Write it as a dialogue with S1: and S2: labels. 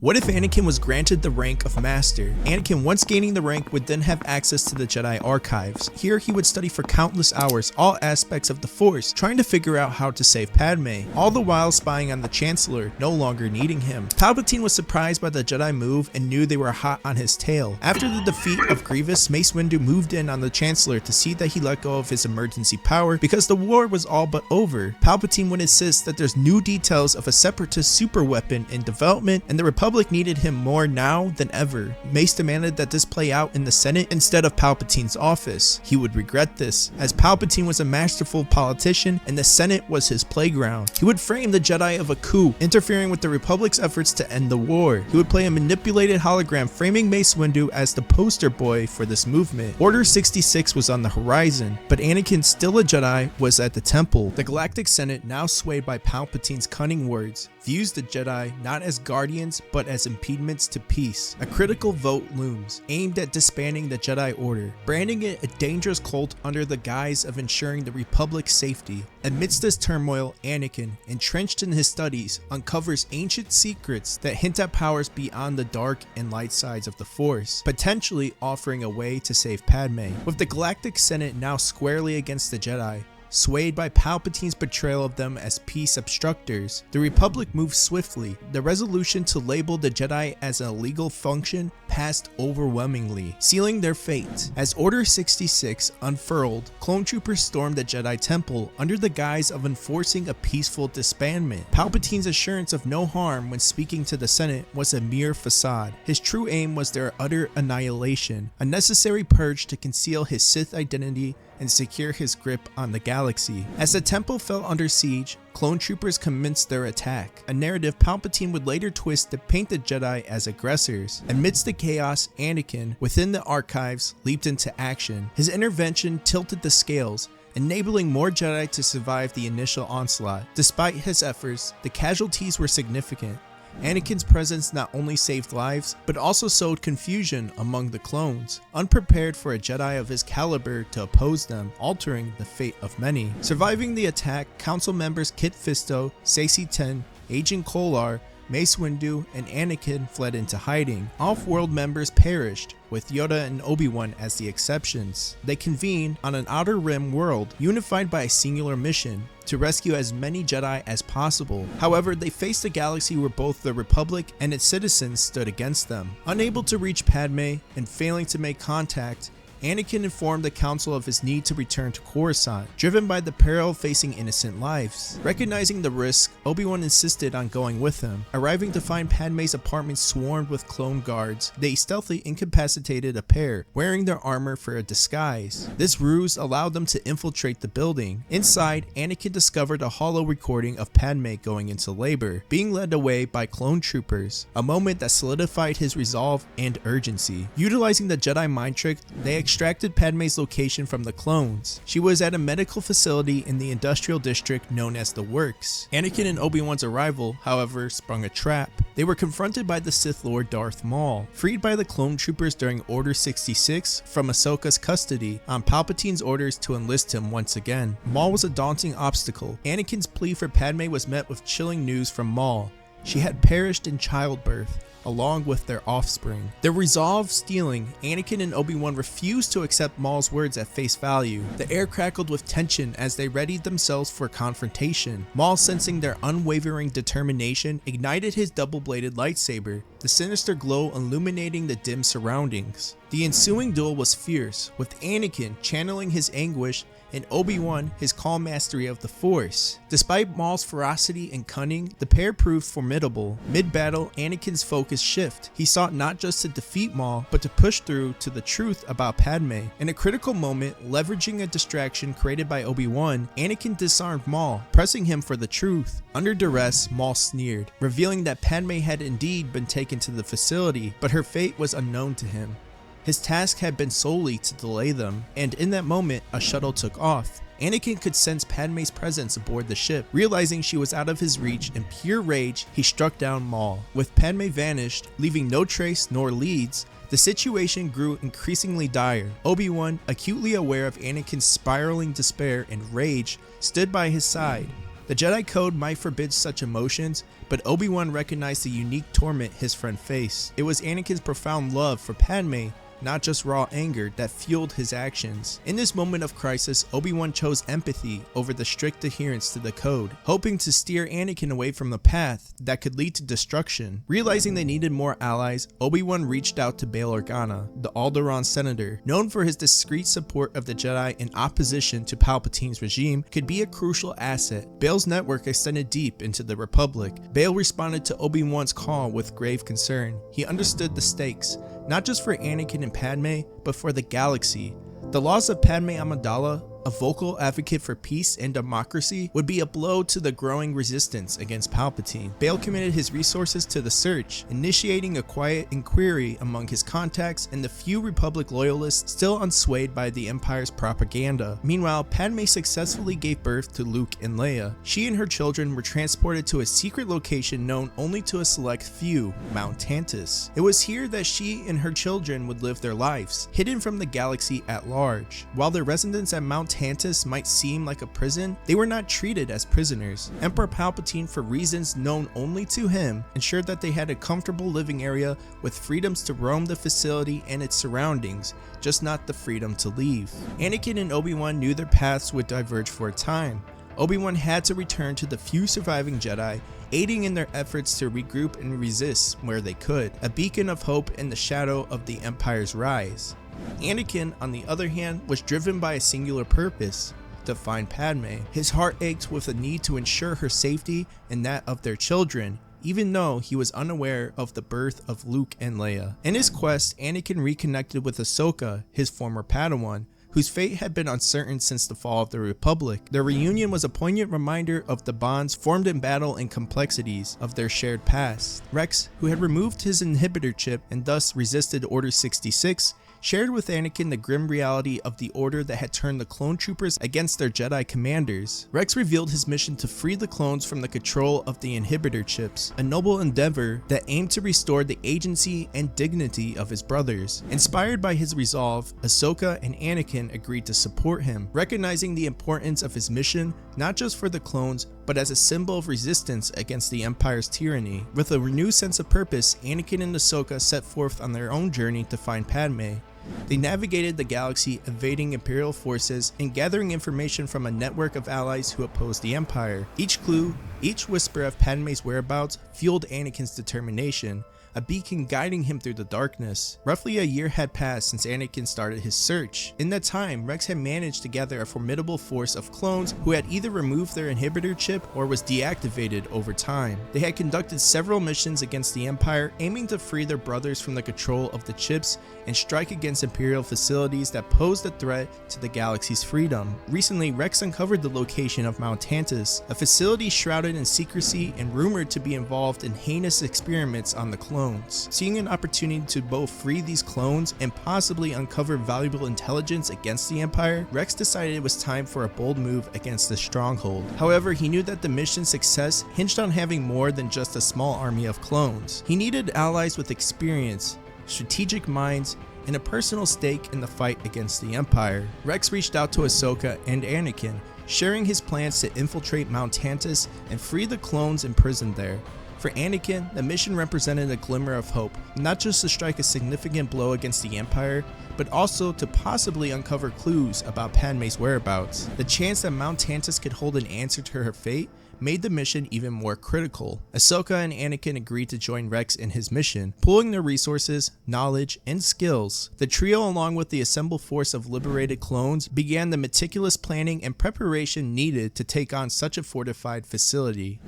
S1: What if Anakin was granted the rank of Master? Anakin, once gaining the rank, would then have access to the Jedi Archives. Here he would study for countless hours all aspects of the Force, trying to figure out how to save Padme, all the while spying on the Chancellor, no longer needing him. Palpatine was surprised by the Jedi move and knew they were hot on his tail. After the defeat of Grievous, Mace Windu moved in on the Chancellor to see that he let go of his emergency power because the war was all but over. Palpatine would insist that there's new details of a separatist super weapon in development and the Republic needed him more now than ever. Mace demanded that this play out in the Senate instead of Palpatine's office. He would regret this, as Palpatine was a masterful politician and the Senate was his playground. He would frame the Jedi of a coup, interfering with the Republic's efforts to end the war. He would play a manipulated hologram framing Mace Windu as the poster boy for this movement. Order 66 was on the horizon, but Anakin, still a Jedi, was at the temple. The Galactic Senate, now swayed by Palpatine's cunning words, views the Jedi not as guardians but as impediments to peace. A critical vote looms, aimed at disbanding the Jedi Order, branding it a dangerous cult under the guise of ensuring the Republic's safety. Amidst this turmoil, Anakin, entrenched in his studies, uncovers ancient secrets that hint at powers beyond the dark and light sides of the Force, potentially offering a way to save Padme. With the Galactic Senate now squarely against the Jedi, swayed by Palpatine's portrayal of them as peace obstructors, the Republic moved swiftly. The resolution to label the Jedi as an illegal function passed overwhelmingly, sealing their fate. As Order 66 unfurled, clone troopers stormed the Jedi Temple under the guise of enforcing a peaceful disbandment. Palpatine's assurance of no harm when speaking to the Senate was a mere facade. His true aim was their utter annihilation, a necessary purge to conceal his Sith identity and secure his grip on the galaxy. As the temple fell under siege, clone troopers commenced their attack, a narrative Palpatine would later twist to paint the Jedi as aggressors. Amidst the chaos, Anakin, within the archives, leaped into action. His intervention tilted the scales, enabling more Jedi to survive the initial onslaught. Despite his efforts, the casualties were significant. Anakin's presence not only saved lives, but also sowed confusion among the clones, unprepared for a Jedi of his caliber to oppose them, altering the fate of many. Surviving the attack, Council members Kit Fisto, Saesee Tiin, Agent Kolar, Mace Windu, and Anakin fled into hiding. Off-world members perished, with Yoda and Obi-Wan as the exceptions. They convened on an Outer Rim world, unified by a singular mission, to rescue as many Jedi as possible. However, they faced a galaxy where both the Republic and its citizens stood against them. Unable to reach Padme and failing to make contact, Anakin informed the Council of his need to return to Coruscant, driven by the peril facing innocent lives. Recognizing the risk, Obi-Wan insisted on going with him. Arriving to find Padme's apartment swarmed with clone guards, they stealthily incapacitated a pair, wearing their armor for a disguise. This ruse allowed them to infiltrate the building. Inside, Anakin discovered a holo recording of Padme going into labor, being led away by clone troopers, a moment that solidified his resolve and urgency. Utilizing the Jedi mind trick, they extracted Padme's location from the clones. She was at a medical facility in the industrial district known as the Works. Anakin and Obi-Wan's arrival, however, sprung a trap. They were confronted by the Sith Lord Darth Maul, freed by the clone troopers during Order 66 from Ahsoka's custody on Palpatine's orders to enlist him once again. Maul was a daunting obstacle. Anakin's plea for Padme was met with chilling news from Maul. She had perished in childbirth, along with their offspring. Their resolve stealing, Anakin and Obi-Wan refused to accept Maul's words at face value. The air crackled with tension as they readied themselves for confrontation. Maul, sensing their unwavering determination, ignited his double-bladed lightsaber, the sinister glow illuminating the dim surroundings. The ensuing duel was fierce, with Anakin channeling his anguish and Obi-Wan his calm mastery of the Force. Despite Maul's ferocity and cunning, the pair proved formidable. Mid-battle, Anakin's focus shifted. He sought not just to defeat Maul, but to push through to the truth about Padme. In a critical moment, leveraging a distraction created by Obi-Wan, Anakin disarmed Maul, pressing him for the truth. Under duress, Maul sneered, revealing that Padme had indeed been taken to the facility, but her fate was unknown to him. His task had been solely to delay them, and in that moment, a shuttle took off. Anakin could sense Padme's presence aboard the ship. Realizing she was out of his reach, in pure rage, he struck down Maul. With Padme vanished, leaving no trace nor leads, the situation grew increasingly dire. Obi-Wan, acutely aware of Anakin's spiraling despair and rage, stood by his side, The Jedi Code might forbid such emotions, but Obi-Wan recognized the unique torment his friend faced. It was Anakin's profound love for Padme, not just raw anger, that fueled his actions. In this moment of crisis, Obi-Wan chose empathy over the strict adherence to the code, hoping to steer Anakin away from the path that could lead to destruction. Realizing they needed more allies, Obi-Wan reached out to Bail Organa, the Alderaan senator, known for his discreet support of the Jedi in opposition to Palpatine's regime, could be a crucial asset. Bail's network extended deep into the Republic. Bail responded to Obi-Wan's call with grave concern. He understood the stakes, not just for Anakin and Padme, but for the galaxy. The loss of Padmé Amidala, a vocal advocate for peace and democracy, would be a blow to the growing resistance against Palpatine. Bail committed his resources to the search, initiating a quiet inquiry among his contacts and the few Republic loyalists still unswayed by the Empire's propaganda. Meanwhile, Padme successfully gave birth to Luke and Leia. She and her children were transported to a secret location known only to a select few, Mount Tantiss. It was here that she and her children would live their lives, hidden from the galaxy at large. While their residence at Mount Tantiss might seem like a prison, they were not treated as prisoners. Emperor Palpatine, for reasons known only to him, ensured that they had a comfortable living area with freedoms to roam the facility and its surroundings, just not the freedom to leave. Anakin and Obi-Wan knew their paths would diverge for a time. Obi-Wan had to return to the few surviving Jedi, aiding in their efforts to regroup and resist where they could, a beacon of hope in the shadow of the Empire's rise. Anakin, on the other hand, was driven by a singular purpose: to find Padme. His heart ached with a need to ensure her safety and that of their children, even though he was unaware of the birth of Luke and Leia. In his quest, Anakin reconnected with Ahsoka, his former Padawan, whose fate had been uncertain since the fall of the Republic. Their reunion was a poignant reminder of the bonds formed in battle and complexities of their shared past. Rex, who had removed his inhibitor chip and thus resisted Order 66, shared with Anakin the grim reality of the Order that had turned the clone troopers against their Jedi commanders. Rex revealed his mission to free the clones from the control of the inhibitor chips, a noble endeavor that aimed to restore the agency and dignity of his brothers. Inspired by his resolve, Ahsoka and Anakin agreed to support him, recognizing the importance of his mission not just for the clones, but as a symbol of resistance against the Empire's tyranny. With a renewed sense of purpose, Anakin and Ahsoka set forth on their own journey to find Padme. They navigated the galaxy, evading Imperial forces and gathering information from a network of allies who opposed the Empire. Each clue, each whisper of Padme's whereabouts fueled Anakin's determination, a beacon guiding him through the darkness. Roughly a year had passed since Anakin started his search. In that time, Rex had managed to gather a formidable force of clones who had either removed their inhibitor chip or was deactivated over time. They had conducted several missions against the Empire, aiming to free their brothers from the control of the chips and strike against Imperial facilities that posed a threat to the galaxy's freedom. Recently, Rex uncovered the location of Mount Tantiss, a facility shrouded in secrecy and rumored to be involved in heinous experiments on the clones. Seeing an opportunity to both free these clones and possibly uncover valuable intelligence against the Empire, Rex decided it was time for a bold move against the stronghold. However, he knew that the mission's success hinged on having more than just a small army of clones. He needed allies with experience, strategic minds, and a personal stake in the fight against the Empire. Rex reached out to Ahsoka and Anakin, sharing his plans to infiltrate Mount Tantiss and free the clones imprisoned there. For Anakin, the mission represented a glimmer of hope, not just to strike a significant blow against the Empire, but also to possibly uncover clues about Padme's whereabouts. The chance that Mount Tantiss could hold an answer to her fate made the mission even more critical. Ahsoka and Anakin agreed to join Rex in his mission, pooling their resources, knowledge, and skills. The trio, along with the assembled force of liberated clones, began the meticulous planning and preparation needed to take on such a fortified facility.